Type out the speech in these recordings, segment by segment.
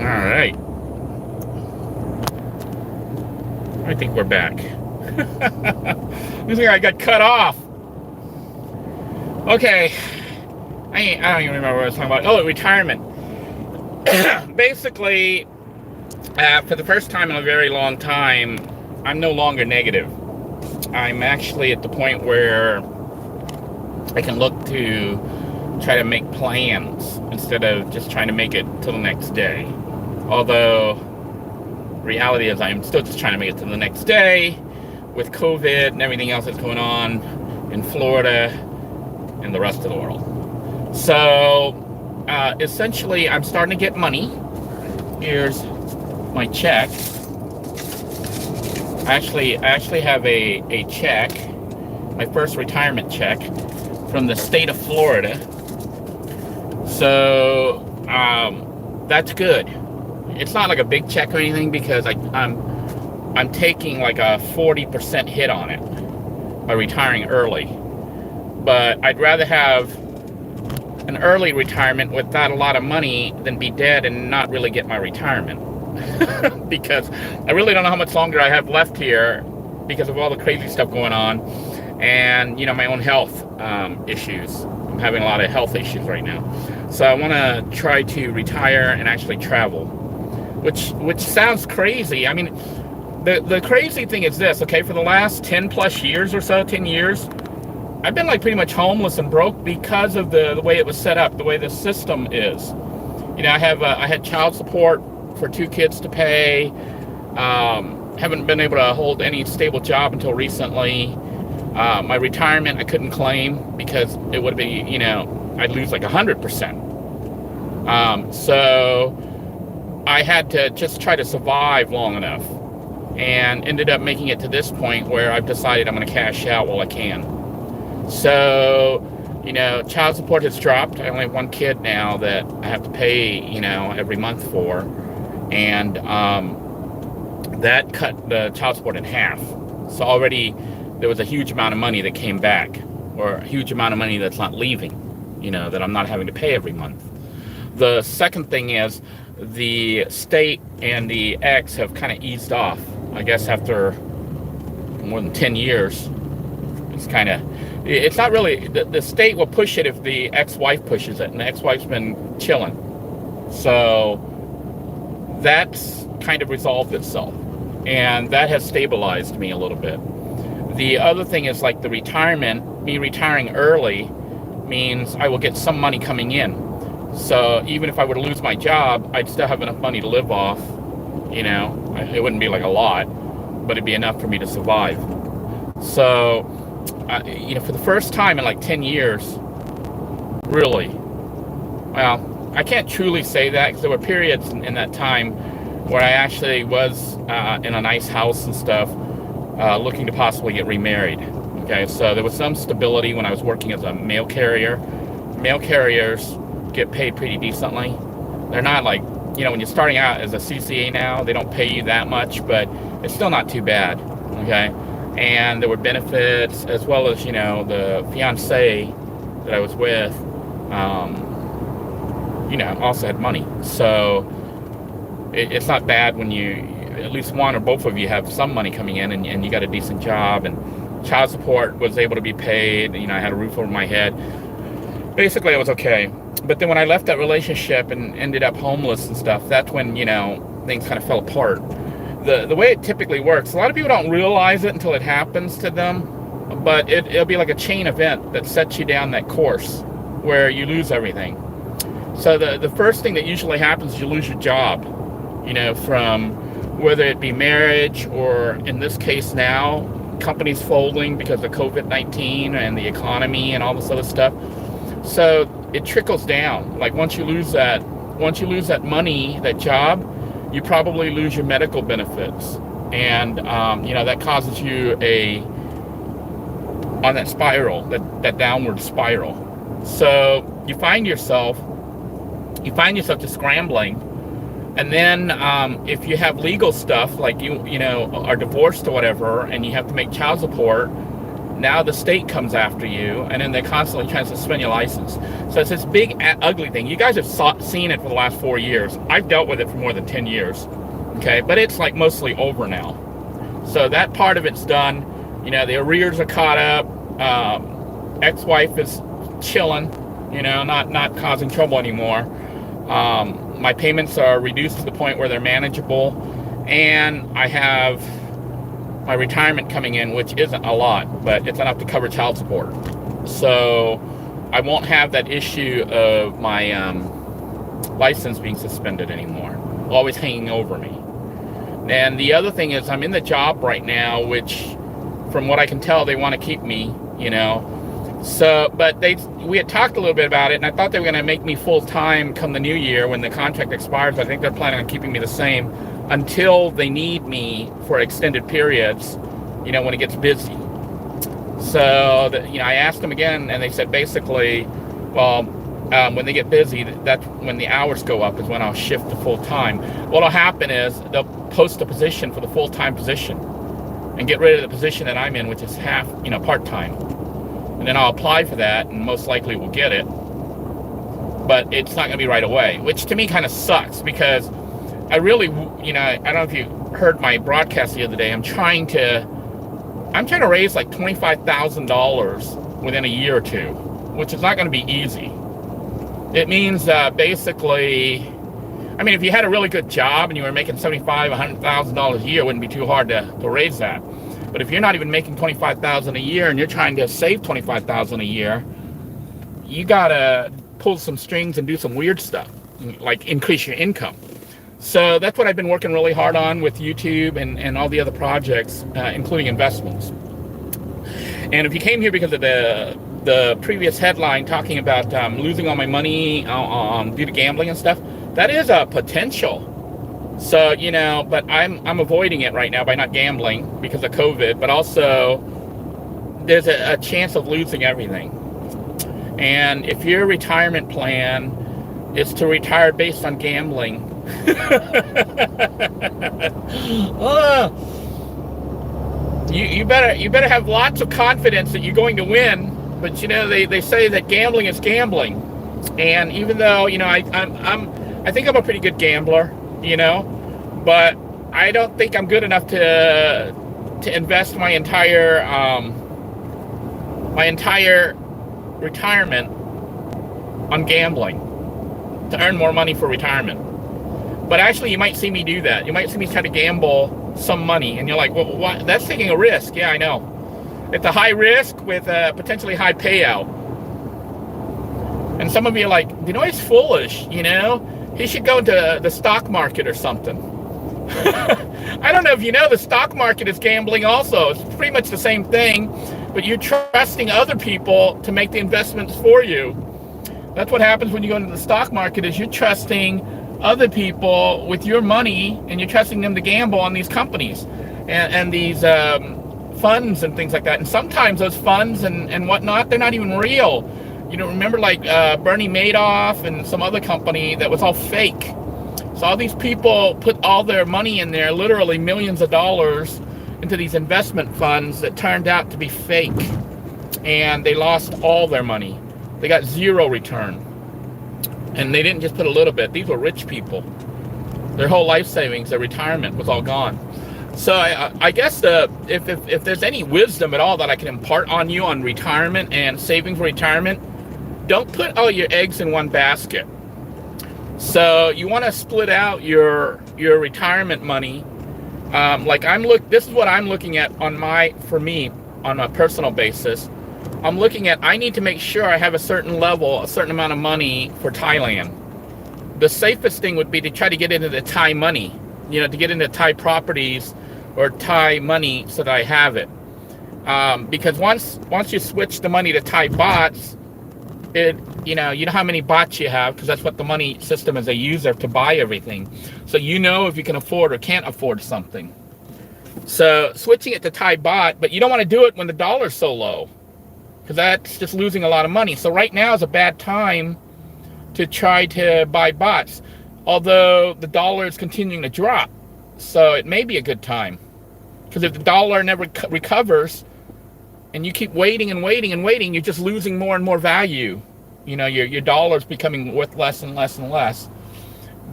right. I think we're back. Looks like I got cut off. Okay. I don't even remember what I was talking about. Oh, retirement. Basically, for the first time in a very long time, I'm no longer negative. I'm actually at the point where I can look to try to make plans instead of just trying to make it till the next day. Although, reality is I'm still just trying to make it to the next day with COVID and everything else that's going on in Florida and the rest of the world. So, essentially, I'm starting to get money. Here's my check. I actually have a check, my first retirement check from the state of Florida. So, that's good. It's not like a big check or anything because I'm taking like a 40% hit on it by retiring early. But I'd rather have an early retirement with not a lot of money than be dead and not really get my retirement. Because I really don't know how much longer I have left here because of all the crazy stuff going on and, you know, my own health issues. I'm having a lot of health issues right now. So I want to try to retire and actually travel, which sounds crazy. I mean, the crazy thing is this, okay, for the last 10 plus years or so, 10 years, I've been like pretty much homeless and broke because of the way it was set up, the way the system is. You know, I had child support for 2 kids to pay. Haven't been able to hold any stable job until recently. My retirement I couldn't claim because it would be, you know, I'd lose like 100%. So I had to just try to survive long enough and ended up making it to this point where I've decided I'm going to cash out while I can. So, you know, child support has dropped. I only have 1 kid now that I have to pay, you know, every month for. And that cut the child support in half. So already there was a huge amount of money that came back, or a huge amount of money that's not leaving, you know, that I'm not having to pay every month. The second thing is the state and the ex have kind of eased off. I guess after more than 10 years, it's not really, the state will push it if the ex-wife pushes it, and the ex-wife's been chilling. So that's kind of resolved itself, and that has stabilized me a little bit. The other thing is like the retirement, me retiring early means I will get some money coming in. So even if I were to lose my job, I'd still have enough money to live off, you know. It wouldn't be like a lot, but it'd be enough for me to survive. So, you know, for the first time in like 10 years, really, well, I can't truly say that because there were periods in that time where I actually was in a nice house and stuff, looking to possibly get remarried. Okay, so there was some stability when I was working as a mail carrier. Mail carriers get paid pretty decently. They're not like, you know, when you're starting out as a CCA now, they don't pay you that much, but it's still not too bad. Okay, and there were benefits as well as, you know, the fiance that I was with, you know, also had money. So it's not bad when you, at least one or both of you have some money coming in and you got a decent job, and child support was able to be paid. You know, I had a roof over my head. Basically, it was okay. But then when I left that relationship and ended up homeless and stuff, that's when, you know, things kind of fell apart. The way it typically works, a lot of people don't realize it until it happens to them, but it'll be like a chain event that sets you down that course where you lose everything. So the first thing that usually happens is you lose your job, you know, from whether it be marriage or, in this case now, companies folding because of COVID-19 and the economy and all this other stuff. So it trickles down. Like once you lose that money, that job, you probably lose your medical benefits, and you know, that causes you on that spiral, that downward spiral. So you find yourself just scrambling, and then if you have legal stuff, like you know, are divorced or whatever, and you have to make child support, Now the state comes after you, and then they're constantly trying to suspend your license. So it's this big, ugly thing. You guys have seen it for the last 4 years. I've dealt with it for more than 10 years. Okay, but it's like mostly over now. So that part of it's done. You know, the arrears are caught up. Ex-wife is chilling, you know, not causing trouble anymore. My payments are reduced to the point where they're manageable, and I have my retirement coming in, which isn't a lot, but it's enough to cover child support. So I won't have that issue of my license being suspended anymore, always hanging over me. And the other thing is, I'm in the job right now, which, from what I can tell, they want to keep me, you know. So, but we had talked a little bit about it, and I thought they were going to make me full-time come the new year when the contract expires. I think they're planning on keeping me the same until they need me for extended periods, you know, when it gets busy. So, you know, I asked them again, and they said basically, well, when they get busy, that's when the hours go up, is when I'll shift to full-time. What'll happen is they'll post a position for the full-time position and get rid of the position that I'm in, which is half, you know, part-time. And then I'll apply for that, and most likely will get it. But it's not going to be right away, which to me kind of sucks, because I really, you know, I don't know if you heard my broadcast the other day. I'm trying to raise like $25,000 within a year or two, which is not going to be easy. It means basically, I mean, if you had a really good job and you were making $75,000, $100,000 a year, it wouldn't be too hard to raise that. But if you're not even making $25,000 a year and you're trying to save $25,000 a year, you gotta pull some strings and do some weird stuff, like increase your income. So that's what I've been working really hard on with YouTube and all the other projects, including investments. And if you came here because of the previous headline talking about losing all my money due to gambling and stuff, that is a potential. So, you know, but I'm avoiding it right now by not gambling because of COVID, but also there's a chance of losing everything. And if your retirement plan is to retire based on gambling, you better have lots of confidence that you're going to win. But you know, they say that gambling is gambling, and even though, you know, I think I'm a pretty good gambler, you know, but I don't think I'm good enough to invest my entire retirement on gambling to earn more money for retirement. But actually, you might see me do that. You might see me try to gamble some money, and you're like, well, what? That's taking a risk. Yeah, I know. It's a high risk with a potentially high payout. And some of you are like, Denoy's foolish, you know? He should go into the stock market or something. I don't know if you know, the stock market is gambling also. It's pretty much the same thing, but you're trusting other people to make the investments for you. That's what happens when you go into the stock market, is you're trusting other people with your money, and you're trusting them to gamble on these companies and these funds and things like that. And sometimes those funds and whatnot, they're not even real. You know, remember like Bernie Madoff and some other company that was all fake. So all these people put all their money in there, literally millions of dollars, into these investment funds that turned out to be fake. And they lost all their money. They got zero return. And they didn't just put a little bit. These were rich people. Their whole life savings, their retirement was all gone. So I guess if there's any wisdom at all that I can impart on you on retirement and saving for retirement, don't put all your eggs in one basket. So you want to split out your retirement money. This is what I'm looking at on a personal basis. I'm looking at, I need to make sure I have a certain amount of money for Thailand. The safest thing would be to try to get into the Thai money, you know, to get into Thai properties or Thai money so that I have it. Because once you switch the money to Thai bahts, you know how many bahts you have, because that's what the money system is they use there to buy everything. So you know if you can afford or can't afford something. So switching it to Thai baht, but you don't want to do it when the dollar's so low, because that's just losing a lot of money. So right now is a bad time to try to buy bahts, although the dollar is continuing to drop. So it may be a good time, because if the dollar never recovers, and you keep waiting and waiting and waiting, you're just losing more and more value. You know, your dollar's becoming worth less and less and less.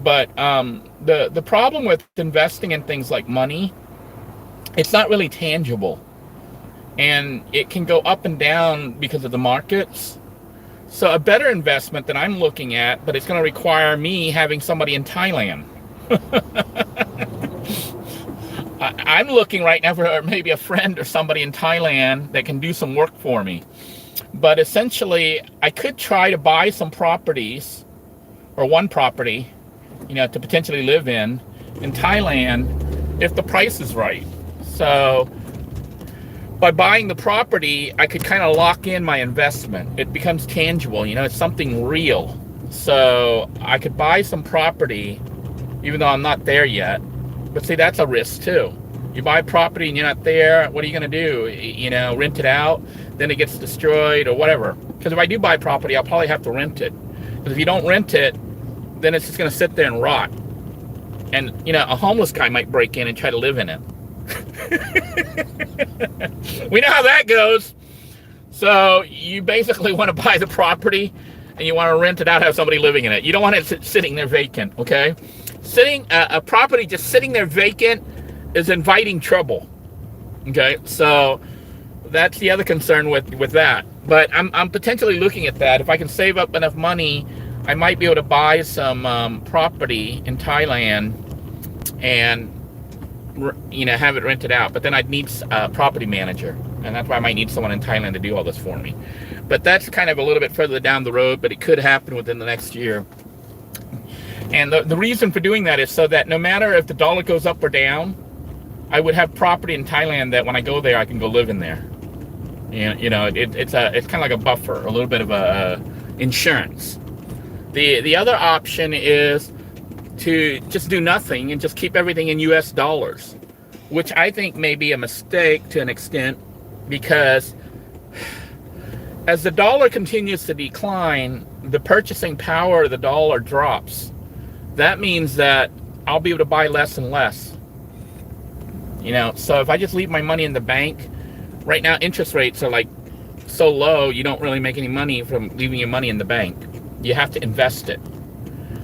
But the problem with investing in things like money, it's not really tangible. And it can go up and down because of the markets. So a better investment that I'm looking at, but it's going to require me having somebody in Thailand. I'm looking right now for maybe a friend or somebody in Thailand that can do some work for me. But essentially, I could try to buy some properties, or one property, you know, to potentially live in Thailand if the price is right. So by buying the property, I could kind of lock in my investment. It becomes tangible, you know, it's something real. So I could buy some property, even though I'm not there yet. But see, that's a risk too. You buy property and you're not there, what are you going to do? You know, rent it out, then it gets destroyed or whatever. Because if I do buy property, I'll probably have to rent it. Because if you don't rent it, then it's just going to sit there and rot. And, you know, a homeless guy might break in and try to live in it. We know how that goes. So you basically want to buy the property and you want to rent it out, have somebody living in it. You don't want it sitting there vacant, okay? A property just sitting there vacant is inviting trouble. Okay, so that's the other concern with that. But I'm potentially looking at that. If I can save up enough money, I might be able to buy some property in Thailand and, you know, have it rented out. But then I'd need a property manager, and that's why I might need someone in Thailand to do all this for me. But that's kind of a little bit further down the road, but it could happen within the next year. And the reason for doing that is so that no matter if the dollar goes up or down, I would have property in Thailand that when I go there, I can go live in there. You know, it's kind of like a buffer, a little bit of a insurance. The other option is to just do nothing and just keep everything in US dollars, which I think may be a mistake to an extent, because as the dollar continues to decline, the purchasing power of the dollar drops. That means that I'll be able to buy less and less. You know, so if I just leave my money in the bank, right now interest rates are like so low, you don't really make any money from leaving your money in the bank. You have to invest it.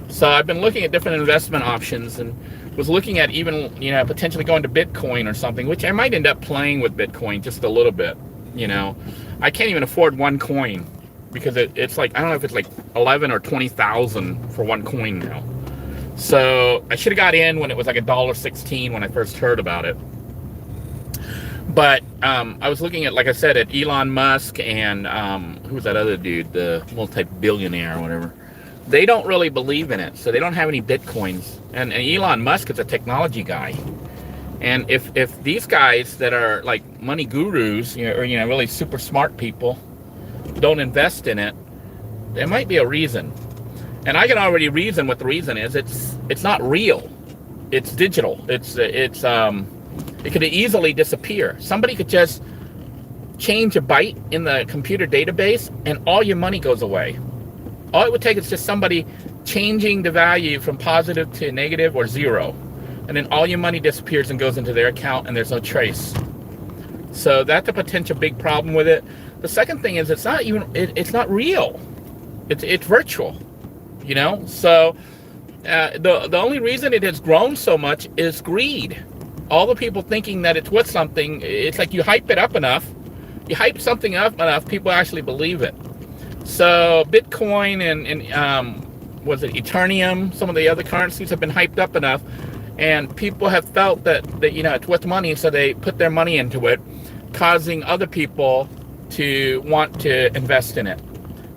So I've been looking at different investment options and was looking at even, you know, potentially going to Bitcoin or something, which I might end up playing with Bitcoin just a little bit. You know, I can't even afford one coin because it's like, I don't know if it's like 11 or 20,000 for one coin now. So I should have got in when it was like $1.16 when I first heard about it. But I was looking at, like I said, at Elon Musk and who's that other dude, the multi-billionaire or whatever. They don't really believe in it, so they don't have any Bitcoins. And Elon Musk is a technology guy. And if these guys that are like money gurus, you know, or, you know, really super smart people don't invest in it, there might be a reason. And I can already reason what the reason is. It's not real. It's digital. It could easily disappear. Somebody could just change a byte in the computer database and all your money goes away. All it would take is just somebody changing the value from positive to negative or zero. And then all your money disappears and goes into their account and there's no trace. So that's a potential big problem with it. The second thing is it's not real. It's virtual, you know? So the only reason it has grown so much is greed. All the people thinking that it's worth something, it's like you hype it up enough. You hype something up enough, people actually believe it. So Bitcoin and was it Ethereum, some of the other currencies have been hyped up enough, and people have felt that you know, it's worth money, so they put their money into it, causing other people to want to invest in it.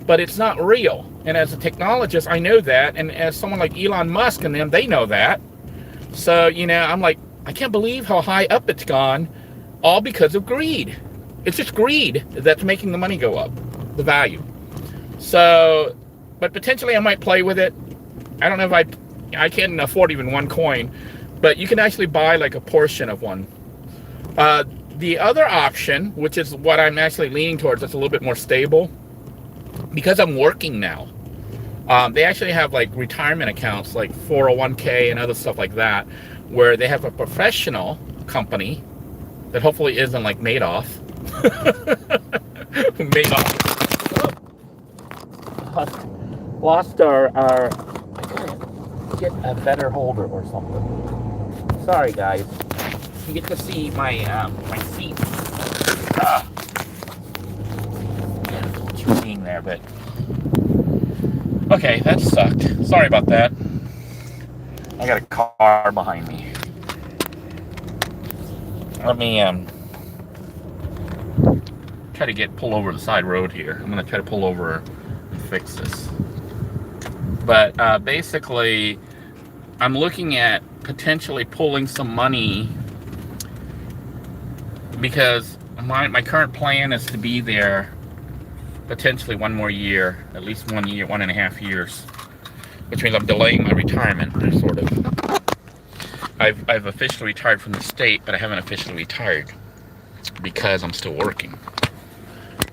But it's not real. And as a technologist, I know that, and as someone like Elon Musk and them, they know that. So, you know, I'm like, I can't believe how high up it's gone, all because of greed. It's just greed that's making the money go up, the value. So, but potentially I might play with it. I don't know if I can't afford even one coin, but you can actually buy like a portion of one. The other option, which is what I'm actually leaning towards, that's a little bit more stable, because I'm working now. They actually have like retirement accounts like 401k and other stuff like that, where they have a professional company that hopefully isn't like Madoff Made off. Lost our. I gotta get a better holder or something. Sorry, guys. You get to see my my seat. Being there, but okay, that sucked. Sorry about that. I got a car behind me. Let me try to pull over the side road here. I'm gonna try to pull over and fix this. But basically, I'm looking at potentially pulling some money because my current plan is to be there potentially one more year, at least 1 year, 1.5 years, which means I'm delaying my retirement, sort of. I've officially retired from the state, but I haven't officially retired because I'm still working.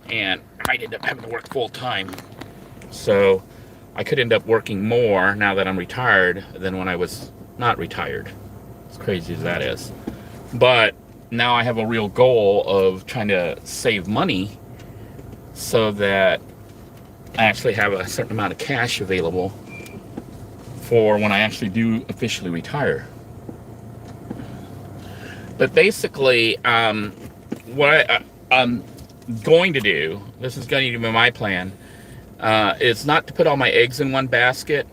And I might end up having to work full time. So I could end up working more now that I'm retired than when I was not retired. As crazy as that is. But now I have a real goal of trying to save money so that I actually have a certain amount of cash available for when I actually do officially retire. But basically, what I'm going to do, this is going to be my plan, is not to put all my eggs in one basket.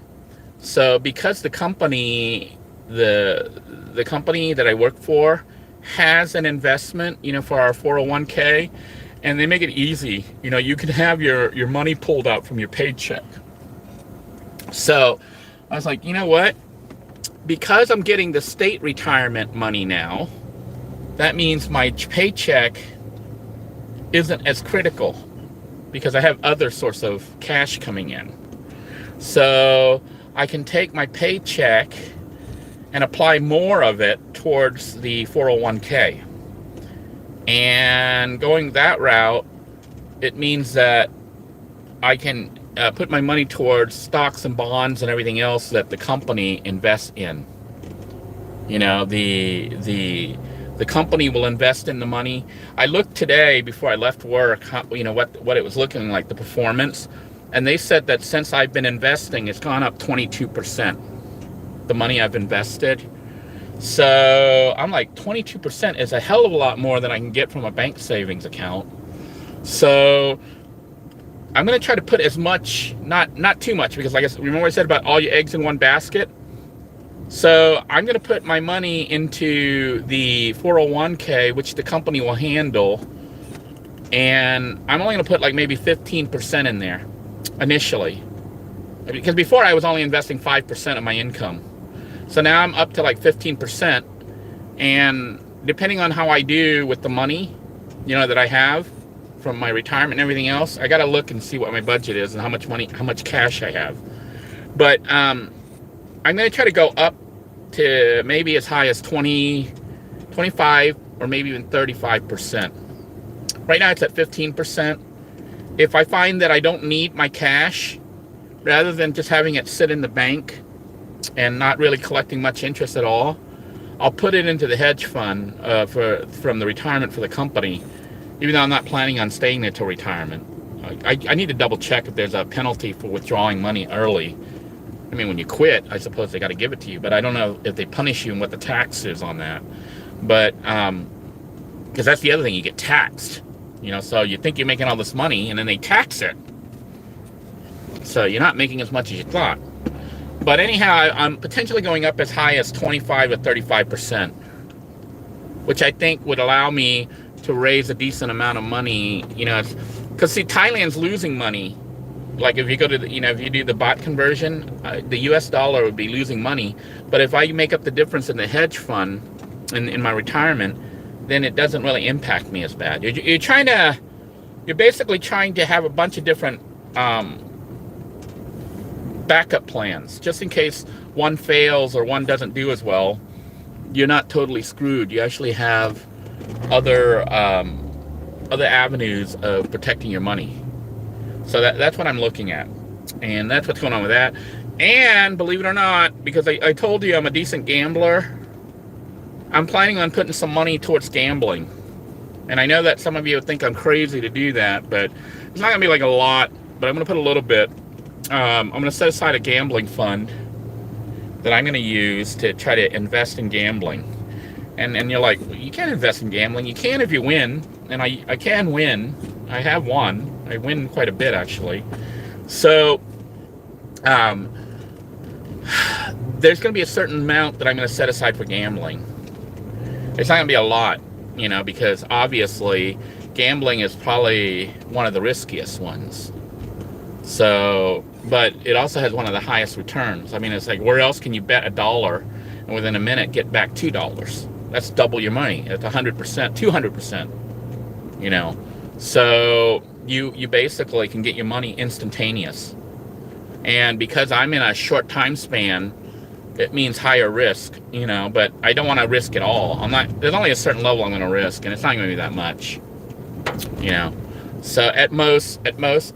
So because the company, the company that I work for has an investment, for our 401k, and they make it easy. You can have your money pulled out from your paycheck. So I was like, you know what? Because I'm getting the state retirement money now, that means my paycheck isn't as critical because I have other source of cash coming in. So I can take my paycheck and apply more of it towards the 401k. And going that route, it means that I can put my money towards stocks and bonds and everything else that the company invests in. The company will invest in the money. I looked today before I left work, what it was looking like, the performance, and they said that since I've been investing, it's gone up 22%. The money I've invested. So I'm like, 22% is a hell of a lot more than I can get from a bank savings account. So I'm going to try to put as much, not too much, because remember I said about all your eggs in one basket? So I'm going to put my money into the 401k, which the company will handle. And I'm only going to put like maybe 15% in there initially. Because before I was only investing 5% of my income. So now I'm up to like 15%. And depending on how I do with the money, that I have from my retirement and everything else, I got to look and see what my budget is and how much cash I have. But I'm going to try to go up to maybe as high as 20, 25, or maybe even 35%. Right now it's at 15%. If I find that I don't need my cash, rather than just having it sit in the bank and not really collecting much interest at all, I'll put it into the hedge fund from the retirement for the company, even though I'm not planning on staying there till retirement. I need to double check if there's a penalty for withdrawing money early. I mean, when you quit, I suppose they got to give it to you, but I don't know if they punish you and what the tax is on that. But because that's the other thing, you get taxed. So you think you're making all this money, and then they tax it. So you're not making as much as you thought. But anyhow, I'm potentially going up as high as 25 or 35%, which I think would allow me to raise a decent amount of money. Because see, Thailand's losing money. Like if you go to if you do the baht conversion, the US dollar would be losing money. But if I make up the difference in the hedge fund in my retirement, then it doesn't really impact me as bad. You're basically trying to have a bunch of different backup plans, just in case one fails or one doesn't do as well. You're not totally screwed. You actually have other avenues of protecting your money. So that's what I'm looking at, and that's what's going on with that. And believe it or not, because I told you I'm a decent gambler, I'm planning on putting some money towards gambling. And I know that some of you would think I'm crazy to do that, but it's not gonna be like a lot, but I'm gonna put a little bit. I'm gonna set aside a gambling fund that I'm gonna use to try to invest in gambling. And you're like, well, you can't invest in gambling. You can if you win, and I can win. I have won. I win quite a bit, actually. So there's going to be a certain amount that I'm going to set aside for gambling. It's not going to be a lot, you know, because obviously gambling is probably one of the riskiest ones. So, but it also has one of the highest returns. I mean, it's like, where else can you bet $1 and within a minute get back $2? That's double your money. That's 100%, 200%, you know. So you basically can get your money instantaneous. And because I'm in a short time span, it means higher risk, you know, but I don't want to risk it all. There's only a certain level I'm going to risk, and it's not going to be that much, you know. So at most,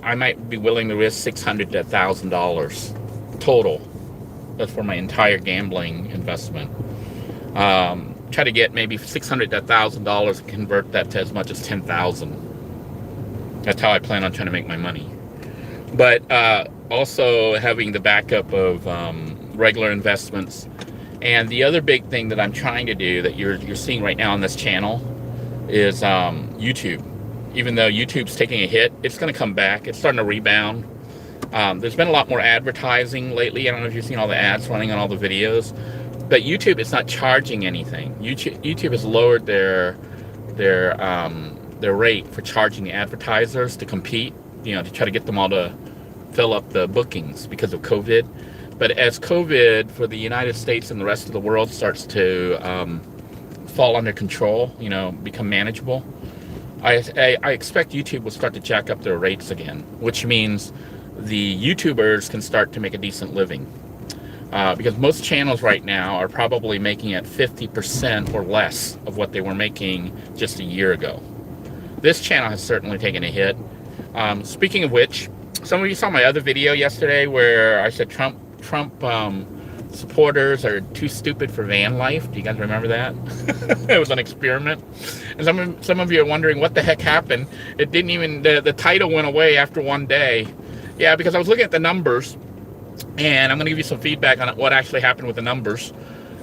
I might be willing to risk $600 to $1,000 total. That's for my entire gambling investment. Try to get maybe $600 to $1,000 and convert that to as much as $10,000. That's how I plan on trying to make my money. But also having the backup of regular investments. And the other big thing that I'm trying to do that you're seeing right now on this channel is YouTube. Even though YouTube's taking a hit, it's going to come back. It's starting to rebound. There's been a lot more advertising lately. I don't know if you've seen all the ads running on all the videos. But YouTube is not charging anything. YouTube has lowered their rate for charging the advertisers to compete, you know, to try to get them all to fill up the bookings because of COVID. But as COVID for the United States and the rest of the world starts to fall under control, you know, become manageable, I expect YouTube will start to jack up their rates again, which means the YouTubers can start to make a decent living. Because most channels right now are probably making it 50% or less of what they were making just a year ago. This channel has certainly taken a hit. Speaking of which, some of you saw my other video yesterday where I said Trump supporters are too stupid for van life. Do you guys remember that? It was an experiment. And some of you are wondering what the heck happened. It didn't even, the title went away after one day. Yeah, because I was looking at the numbers. And I'm going to give you some feedback on what actually happened with the numbers.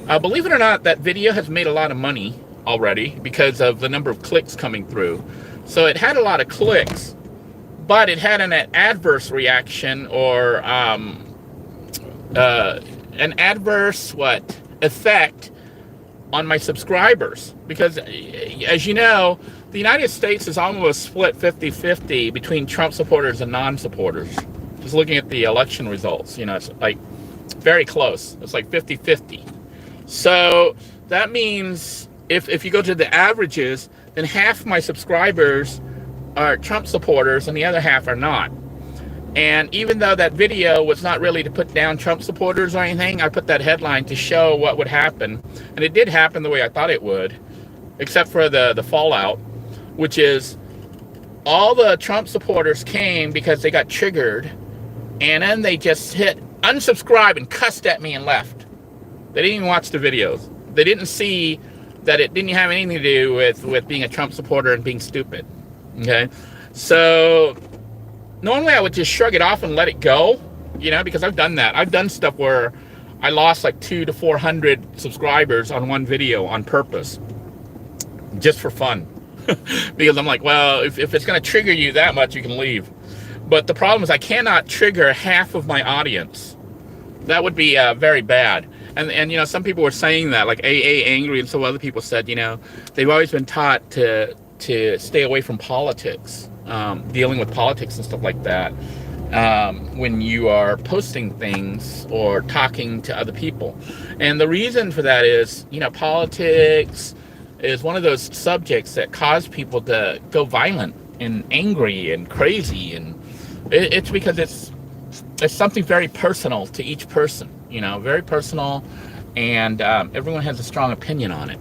Believe it or not, that video has made a lot of money already because of the number of clicks coming through. So it had a lot of clicks, but it had an adverse reaction or an adverse effect on my subscribers. Because as you know, the United States is almost split 50-50 between Trump supporters and non-supporters. Just looking at the election results, you know, it's like very close. It's like 50-50. So that means if you go to the averages, then half my subscribers are Trump supporters and the other half are not. And even though that video was not really to put down Trump supporters or anything, I put that headline to show what would happen. And it did happen the way I thought it would, except for the fallout, which is all the Trump supporters came because they got triggered. And then they just hit unsubscribe and cussed at me and left. They didn't even watch the videos. They didn't see that it didn't have anything to do with being a Trump supporter and being stupid. Okay? So normally I would just shrug it off and let it go, you know, because I've done that. I've done stuff where I lost like 200 to 400 subscribers on one video on purpose, just for fun. Because I'm like, well, if it's going to trigger you that much, you can leave. But the problem is I cannot trigger half of my audience. That would be very bad. And you know, some people were saying that, like AA Angry and some other people said, you know, they've always been taught to stay away from politics, dealing with politics and stuff like that, when you are posting things or talking to other people. And the reason for that is, you know, politics is one of those subjects that cause people to go violent and angry and crazy, and it's because it's something very personal to each person, you know, very personal, and everyone has a strong opinion on it.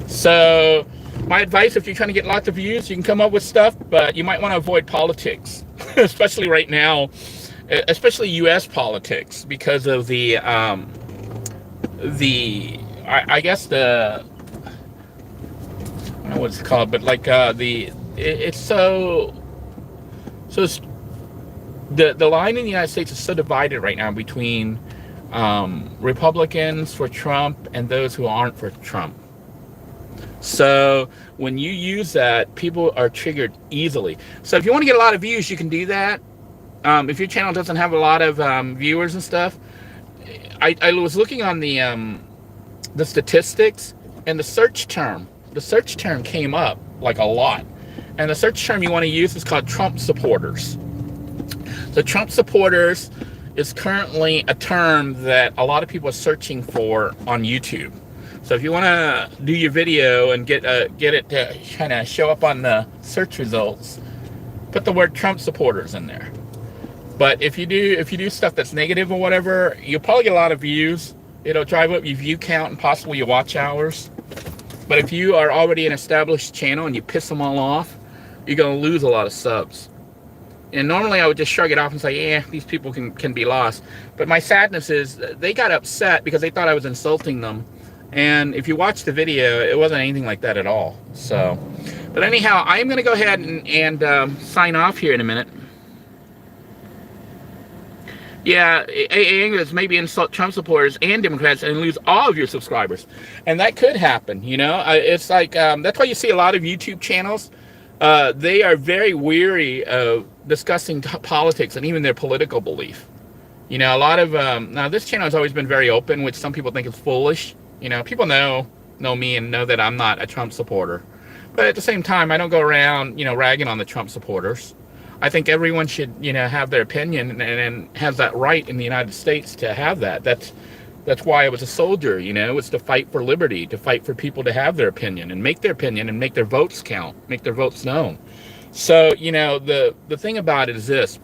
So my advice, if you're trying to get lots of views, you can come up with stuff, but you might want to avoid politics, especially right now, especially U.S. politics, because of I guess don't know what it's called, but like it's so it's, the line in the United States is so divided right now between Republicans for Trump and those who aren't for Trump. So when you use that, people are triggered easily. So if you want to get a lot of views, you can do that. If your channel doesn't have a lot of viewers and stuff, I was looking on the statistics, and the search term came up like a lot. And the search term you want to use is called Trump supporters. So Trump supporters is currently a term that a lot of people are searching for on YouTube. So if you want to do your video and get it to kind of show up on the search results, put the word Trump supporters in there. But if you do stuff that's negative or whatever, you'll probably get a lot of views. It'll drive up your view count and possibly your watch hours. But if you are already an established channel and you piss them all off, you're going to lose a lot of subs. And normally I would just shrug it off and say, yeah, these people can be lost. But my sadness is they got upset because they thought I was insulting them. And if you watch the video, it wasn't anything like that at all. So, but anyhow, I am going to go ahead and sign off here in a minute. Yeah, Angus maybe insult Trump supporters and Democrats and lose all of your subscribers. And that could happen, you know. It's like, that's why you see a lot of YouTube channels. They are very weary of discussing politics and even their political belief. You know, a lot of, now this channel has always been very open, which some people think is foolish. You know, people know me and know that I'm not a Trump supporter. But at the same time, I don't go around, you know, ragging on the Trump supporters. I think everyone should, you know, have their opinion and has that right in the United States to have that. That's why I was a soldier, you know. It's to fight for liberty, to fight for people to have their opinion and make their opinion and make their votes count, make their votes known. So, you know, the thing about it is this.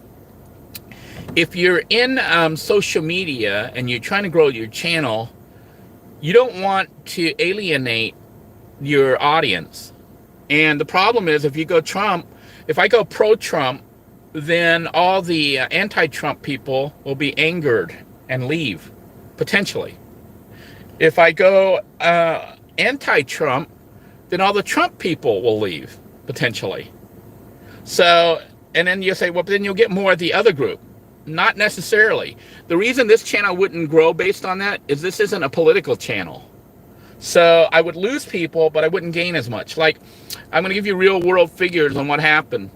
If you're in social media and you're trying to grow your channel, you don't want to alienate your audience. And the problem is if you go Trump, if I go pro-Trump, then all the anti-Trump people will be angered and leave, potentially. If I go anti-Trump, then all the Trump people will leave, potentially. So, and then you say, well, then you'll get more of the other group. Not necessarily. The reason this channel wouldn't grow based on that is this isn't a political channel. So I would lose people, but I wouldn't gain as much. Like, I'm going to give you real world figures on what happened.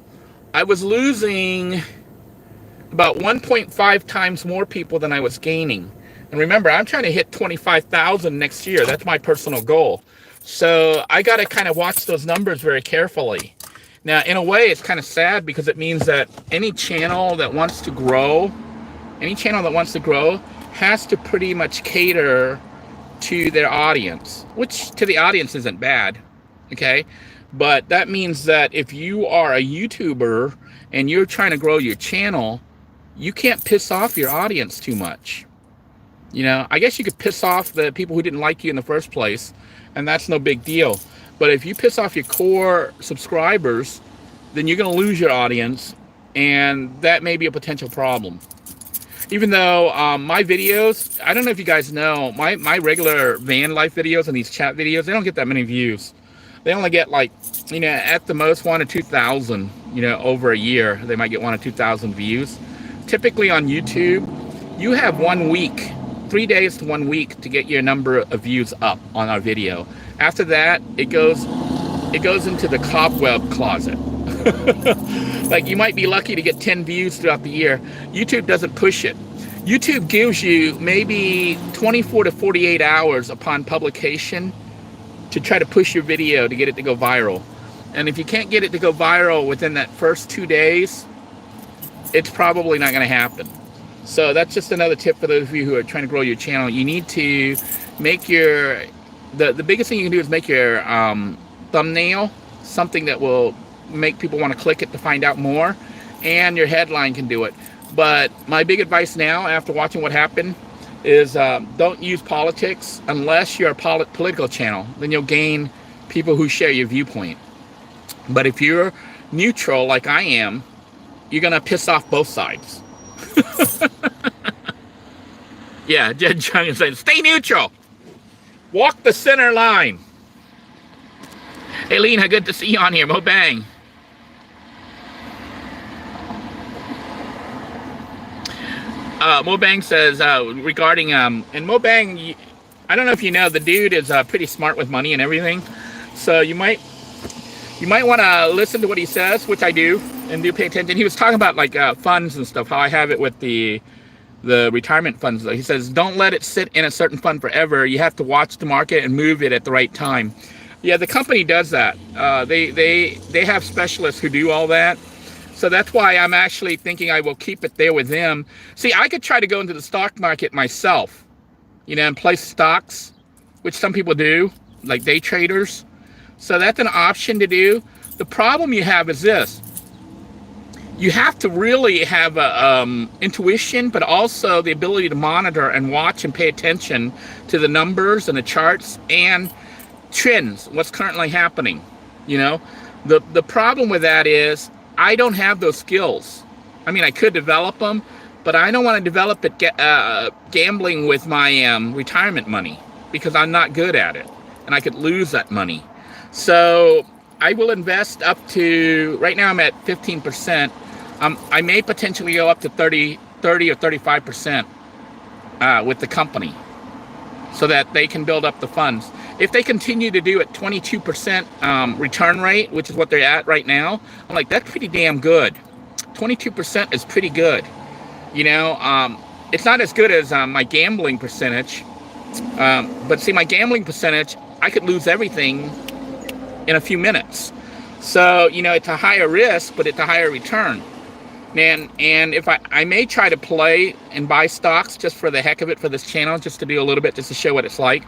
I was losing about 1.5 times more people than I was gaining. And remember, I'm trying to hit 25,000 next year. That's my personal goal. So I got to kind of watch those numbers very carefully. Now, in a way, it's kind of sad because it means that any channel that wants to grow, has to pretty much cater to their audience, which to the audience isn't bad, okay? But that means that if you are a YouTuber and you're trying to grow your channel, you can't piss off your audience too much. You know, I guess you could piss off the people who didn't like you in the first place, and that's no big deal. But if you piss off your core subscribers, then you're going to lose your audience, and that may be a potential problem. Even though my videos, I don't know if you guys know, my regular van life videos and these chat videos, they don't get that many views. They only get like, you know, at the most 1 or 2,000, you know, over a year. They might get 1 or 2,000 views. Typically on YouTube, you have 1 week, 3 days to 1 week to get your number of views up on our video. After that, it goes into the cobweb closet. Like, you might be lucky to get 10 views throughout the year. YouTube doesn't push it. YouTube gives you maybe 24 to 48 hours upon publication to try to push your video to get it to go viral. And if you can't get it to go viral within that first 2 days, it's probably not going to happen. So that's just another tip for those of you who are trying to grow your channel. You need to make your, the biggest thing you can do is make your thumbnail something that will make people want to click it to find out more, and your headline can do it. But my big advice now, after watching what happened, is don't use politics unless you're a political channel. Then you'll gain people who share your viewpoint. But if you're neutral like I am, you're gonna piss off both sides. Yeah, Jed Chung is saying, stay neutral. Walk the center line. Hey, Lena, good to see you on here. MoBang. MoBang says regarding and MoBang, I don't know if you know, the dude is pretty smart with money and everything, so you might want to listen to what he says, which I do, and do pay attention. He was talking about like funds and stuff, how I have it with the retirement funds. He says don't let it sit in a certain fund forever. You have to watch the market and move it at the right time. Yeah, the company does that. They have specialists who do all that. So that's why I'm actually thinking I will keep it there with them. See, I could try to go into the stock market myself, you know, and place stocks, which some people do, like day traders. So that's an option to do. The problem you have is this. You have to really have intuition, but also the ability to monitor and watch and pay attention to the numbers and the charts and trends, what's currently happening. You know, the problem with that is I don't have those skills. I mean, I could develop them, but I don't want to develop it gambling with my retirement money, because I'm not good at it and I could lose that money. So I will invest up to, right now I'm at 15%. I may potentially go up to 30 or 35% with the company, so that they can build up the funds. If they continue to do at 22% return rate, which is what they're at right now, I'm like, that's pretty damn good. 22% is pretty good. You know, it's not as good as my gambling percentage. But see, my gambling percentage, I could lose everything in a few minutes. So, you know, it's a higher risk, but it's a higher return. And if I may try to play and buy stocks just for the heck of it for this channel, just to do a little bit, just to show what it's like.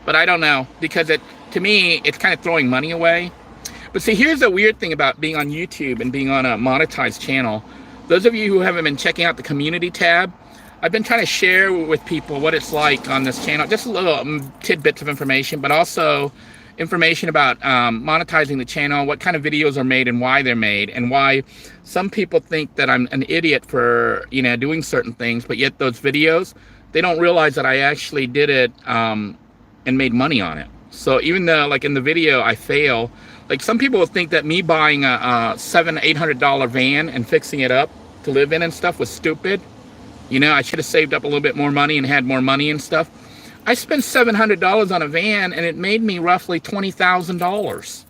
But I don't know, because to me, it's kind of throwing money away. But see, here's the weird thing about being on YouTube and being on a monetized channel. Those of you who haven't been checking out the community tab, I've been trying to share with people what it's like on this channel. Just a little tidbits of information, but also information about monetizing the channel, what kind of videos are made and why they're made, and why some people think that I'm an idiot for, you know, doing certain things, but yet those videos, they don't realize that I actually did it and made money on it. So even though, like in the video, I fail, like some people will think that me buying a $700-800 van and fixing it up to live in and stuff was stupid. You know, I should have saved up a little bit more money and had more money and stuff. I spent $700 on a van and it made me roughly $20,000.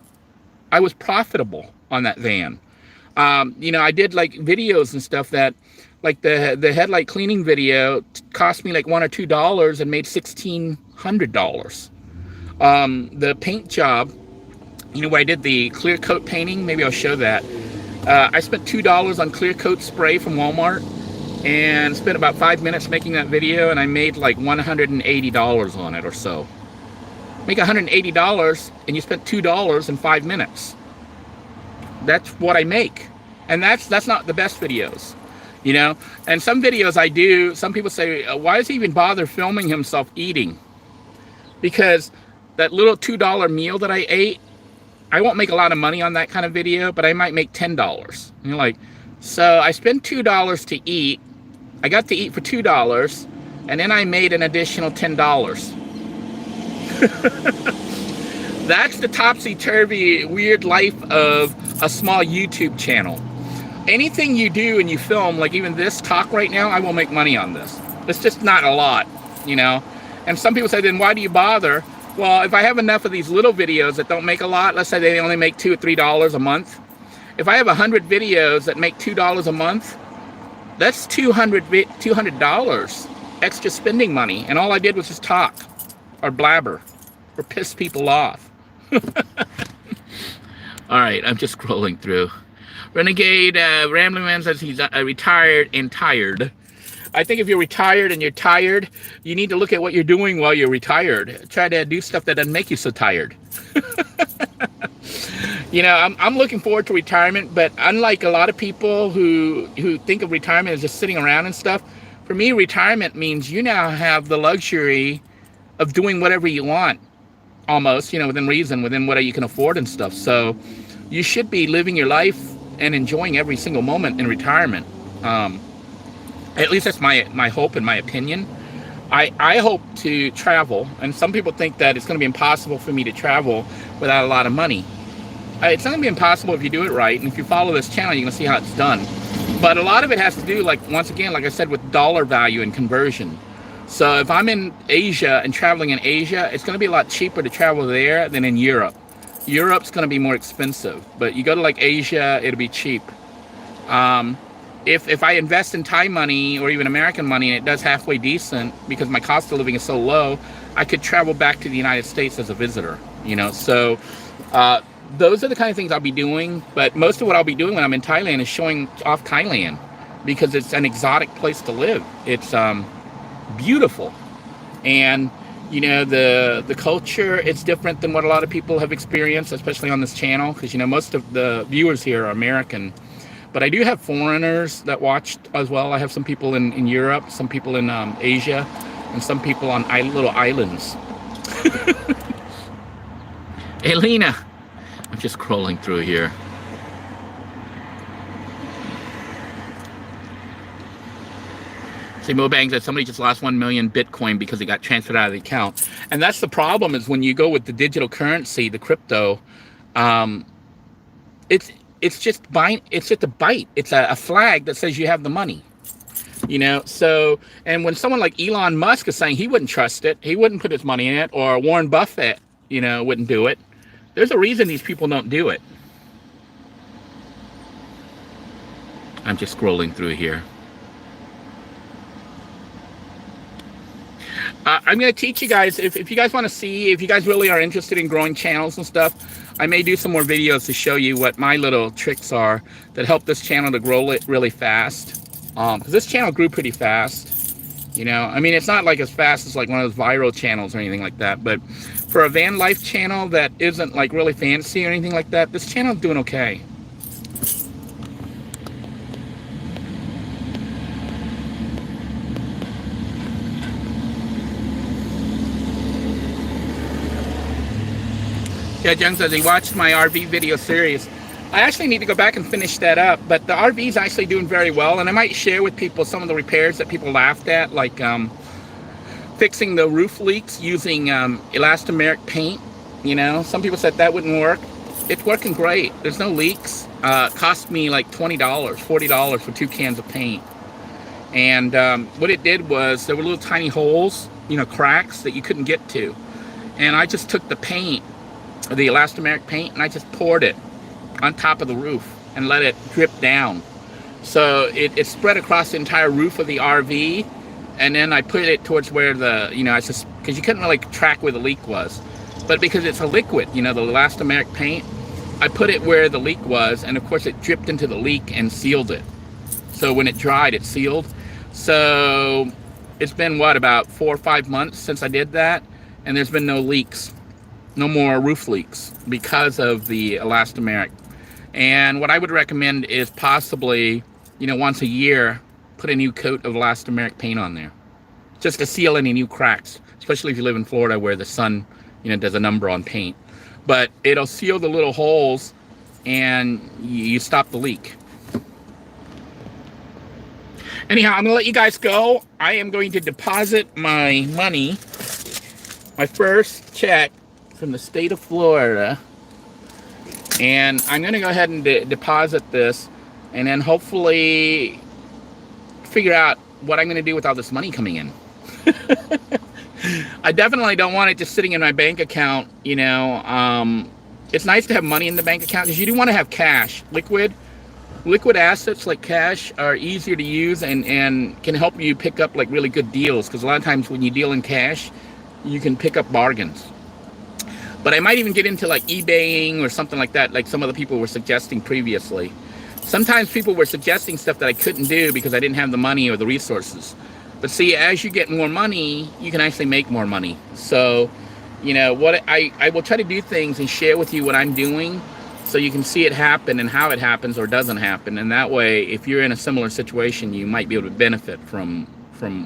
I was profitable on that van. You know, I did like videos and stuff that, like the headlight cleaning video cost me like $1 or $2 and made $1,600. The paint job, you know, where I did the clear coat painting, maybe I'll show that. I spent $2 on clear coat spray from Walmart and spent about 5 minutes making that video, and I made like $180 on it or so. Make $180 and you spent $2 in 5 minutes. That's what I make. And that's not the best videos, you know. And some videos I do, some people say, why does he even bother filming himself eating? Because that little $2 meal that I ate, I won't make a lot of money on that kind of video, but I might make $10. And you're like, so I spent $2 to eat. I got to eat for $2, and then I made an additional $10. That's the topsy-turvy weird life of a small YouTube channel. Anything you do and you film, like even this talk right now, I will make money on this. It's just not a lot, you know. And some people say, then why do you bother? Well, if I have enough of these little videos that don't make a lot, let's say they only make $2 or $3 a month. If I have 100 videos that make $2 a month, that's $200 extra spending money. And all I did was just talk or blabber or piss people off. All right, I'm just scrolling through. Renegade Rambling Man says he's retired and tired. I think if you're retired and you're tired, you need to look at what you're doing while you're retired. Try to do stuff that doesn't make you so tired. You know, I'm looking forward to retirement, but unlike a lot of people who think of retirement as just sitting around and stuff, for me, retirement means you now have the luxury of doing whatever you want, almost, you know, within reason, within what you can afford and stuff. So you should be living your life and enjoying every single moment in retirement. At least that's my hope and my opinion. I hope to travel, and some people think that it's going to be impossible for me to travel without a lot of money. It's not going to be impossible if you do it right, and if you follow this channel, you're going to see how it's done. But a lot of it has to do, like, once again, like I said, with dollar value and conversion. So if I'm in Asia and traveling in Asia, it's going to be a lot cheaper to travel there than in Europe. Europe's going to be more expensive, but you go to like Asia, it'll be cheap. If I invest in Thai money or even American money and it does halfway decent because my cost of living is so low, I could travel back to the United States as a visitor, you know. So those are the kind of things I'll be doing. But most of what I'll be doing when I'm in Thailand is showing off Thailand because it's an exotic place to live. It's beautiful. And, you know, the culture, it's different than what a lot of people have experienced, especially on this channel. Because, you know, most of the viewers here are American. But I do have foreigners that watched as well. I have some people in Europe, some people in Asia, and some people on little islands. Hey, Lena. I'm just scrolling through here. See, MoBang said somebody just lost 1 million Bitcoin because it got transferred out of the account. And that's the problem, is when you go with the digital currency, the crypto, it's just a bite. It's a flag that says you have the money, you know. So, and when someone like Elon Musk is saying he wouldn't trust it, he wouldn't put his money in it, or Warren Buffett, you know, wouldn't do it. There's a reason these people don't do it. I'm just scrolling through here. I'm going to teach you guys, if you guys want to see, if you guys really are interested in growing channels and stuff, I may do some more videos to show you what my little tricks are that help this channel to grow it really fast. Because this channel grew pretty fast, you know. I mean, it's not like as fast as like one of those viral channels or anything like that, but for a van life channel that isn't like really fancy or anything like that, this channel is doing okay. Yeah, Jung says he watched my RV video series. I actually need to go back and finish that up, but the RV is actually doing very well, and I might share with people some of the repairs that people laughed at, like fixing the roof leaks using elastomeric paint. You know, some people said that wouldn't work. It's working great. There's no leaks. Cost me like $20, $40 for 2 cans of paint. And what it did was there were little tiny holes, you know, cracks that you couldn't get to. And I just took the paint, the elastomeric paint, and I just poured it on top of the roof and let it drip down. So it spread across the entire roof of the RV, and then I put it towards where the, you know, because you couldn't really track where the leak was. But because it's a liquid, you know, the elastomeric paint, I put it where the leak was, and of course it dripped into the leak and sealed it. So when it dried, it sealed. So it's been, what, about 4 or 5 months since I did that, and there's been no leaks. No more roof leaks because of the elastomeric. And what I would recommend is possibly, you know, once a year, put a new coat of elastomeric paint on there, just to seal any new cracks, especially if you live in Florida where the sun, you know, does a number on paint. But it'll seal the little holes and you stop the leak. Anyhow, I'm gonna let you guys go. I am going to deposit my money, my first check from the state of Florida, and I'm going to go ahead and deposit this, and then hopefully figure out what I'm going to do with all this money coming in. I definitely don't want it just sitting in my bank account, you know. It's nice to have money in the bank account because you do want to have cash. Liquid assets like cash are easier to use and can help you pick up like really good deals, because a lot of times when you deal in cash, you can pick up bargains. But I might even get into like eBaying or something like that, like some of the people were suggesting previously. Sometimes people were suggesting stuff that I couldn't do because I didn't have the money or the resources. But see, as you get more money, you can actually make more money. So, you know, what I will try to do things and share with you what I'm doing so you can see it happen and how it happens or doesn't happen. And that way, if you're in a similar situation, you might be able to benefit from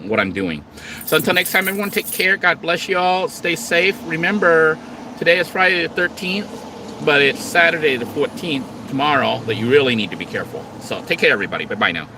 what I'm doing. So until next time, everyone, take care. God bless you all. Stay safe. Remember, today is Friday the 13th, but it's Saturday the 14th tomorrow that you really need to be careful. So take care, everybody. Bye-bye now.